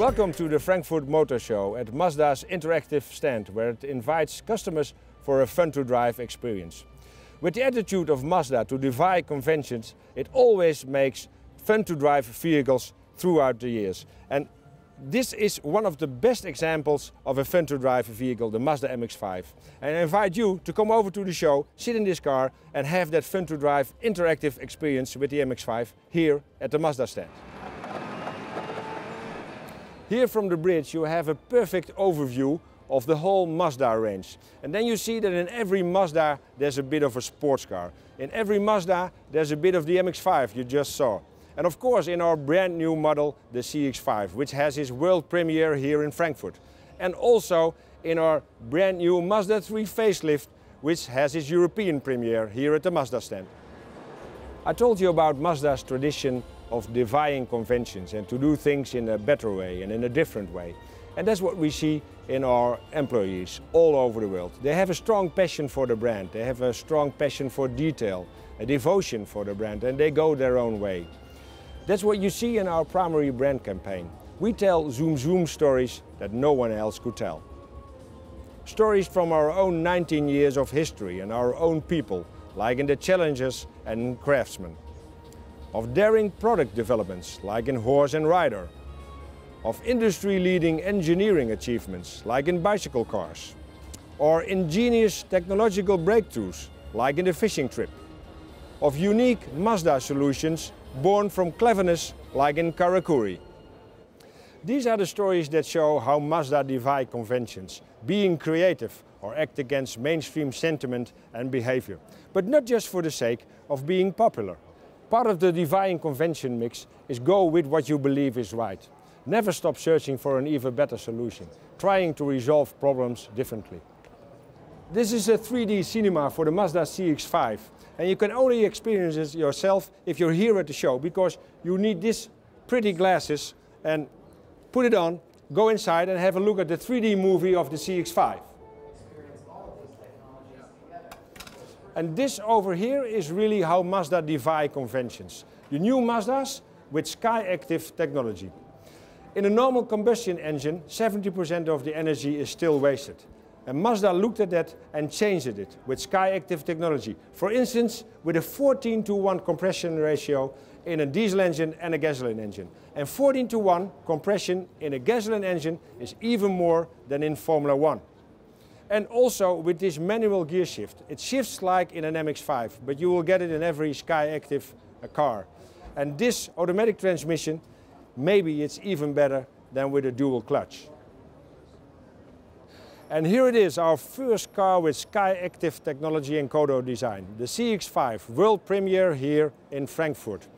Welcome to the Frankfurt Motor Show at Mazda's Interactive Stand, where it invites customers for a fun-to-drive experience. With the attitude of Mazda to defy conventions, it always makes fun-to-drive vehicles throughout the years. And this is one of the best examples of a fun-to-drive vehicle, the Mazda MX-5. And I invite you to come over to the show, sit in this car and have that fun-to-drive interactive experience with the MX-5 here at the Mazda stand. Here from the bridge you have a perfect overview of the whole Mazda range. And then you see that in every Mazda there's a bit of a sports car. In every Mazda there's a bit of the MX-5 you just saw. And of course in our brand new model, the CX-5, which has its world premiere here in Frankfurt. And also in our brand new Mazda 3 facelift, which has its European premiere here at the Mazda stand. I told you about Mazda's tradition of defying conventions and to do things in a better way and in a different way. And that's what we see in our employees all over the world. They have a strong passion for the brand, they have a strong passion for detail, a devotion for the brand, and they go their own way. That's what you see in our primary brand campaign. We tell zoom zoom stories that no one else could tell. Stories from our own 19 years of history and our own people, like in the challengers and craftsmen. Of daring product developments, like in Horse and Rider. Of industry-leading engineering achievements, like in bicycle cars. Or ingenious technological breakthroughs, like in the fishing trip. Of unique Mazda solutions born from cleverness, like in Karakuri. These are the stories that show how Mazda defy conventions, being creative or act against mainstream sentiment and behavior. But not just for the sake of being popular. Part of the defying convention mix is go with what you believe is right. Never stop searching for an even better solution, trying to resolve problems differently. This is a 3D cinema for the Mazda CX-5, and you can only experience it yourself if you're here at the show, because you need these pretty glasses and put it on, go inside and have a look at the 3D movie of the CX-5. And this over here is really how Mazda defy conventions. The new Mazdas with Skyactiv technology. In a normal combustion engine, 70% of the energy is still wasted. And Mazda looked at that and changed it with Skyactiv technology. For instance, with a 14:1 compression ratio in a diesel engine and a gasoline engine. And 14:1 compression in a gasoline engine is even more than in Formula 1. And also with this manual gear shift. It shifts like in an MX-5, but you will get it in every Skyactiv car. And this automatic transmission, maybe it's even better than with a dual clutch. And here it is, our first car with Skyactiv technology and Kodo design. The CX-5, world premiere here in Frankfurt.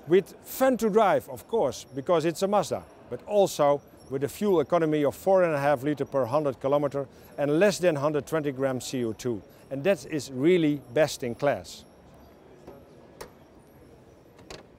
With fun to drive, of course, because it's a Mazda, but also with a fuel economy of 4.5 liters per 100 kilometers and less than 120 grams CO2. And that is really best in class.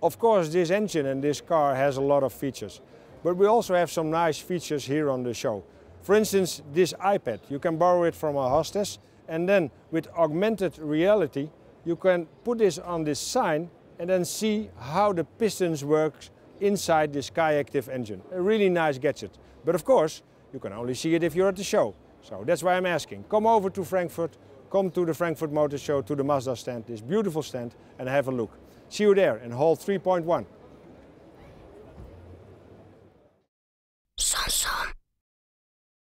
Of course, this engine and this car has a lot of features, but we also have some nice features here on the show. For instance, this iPad, you can borrow it from a hostess, and then with augmented reality, you can put this on this sign and then see how the pistons work inside the Skyactiv engine. A really nice gadget. But of course, you can only see it if you're at the show. So that's why I'm asking. Come over to Frankfurt, come to the Frankfurt Motor Show, to the Mazda stand, this beautiful stand, and have a look. See you there in hall 3.1.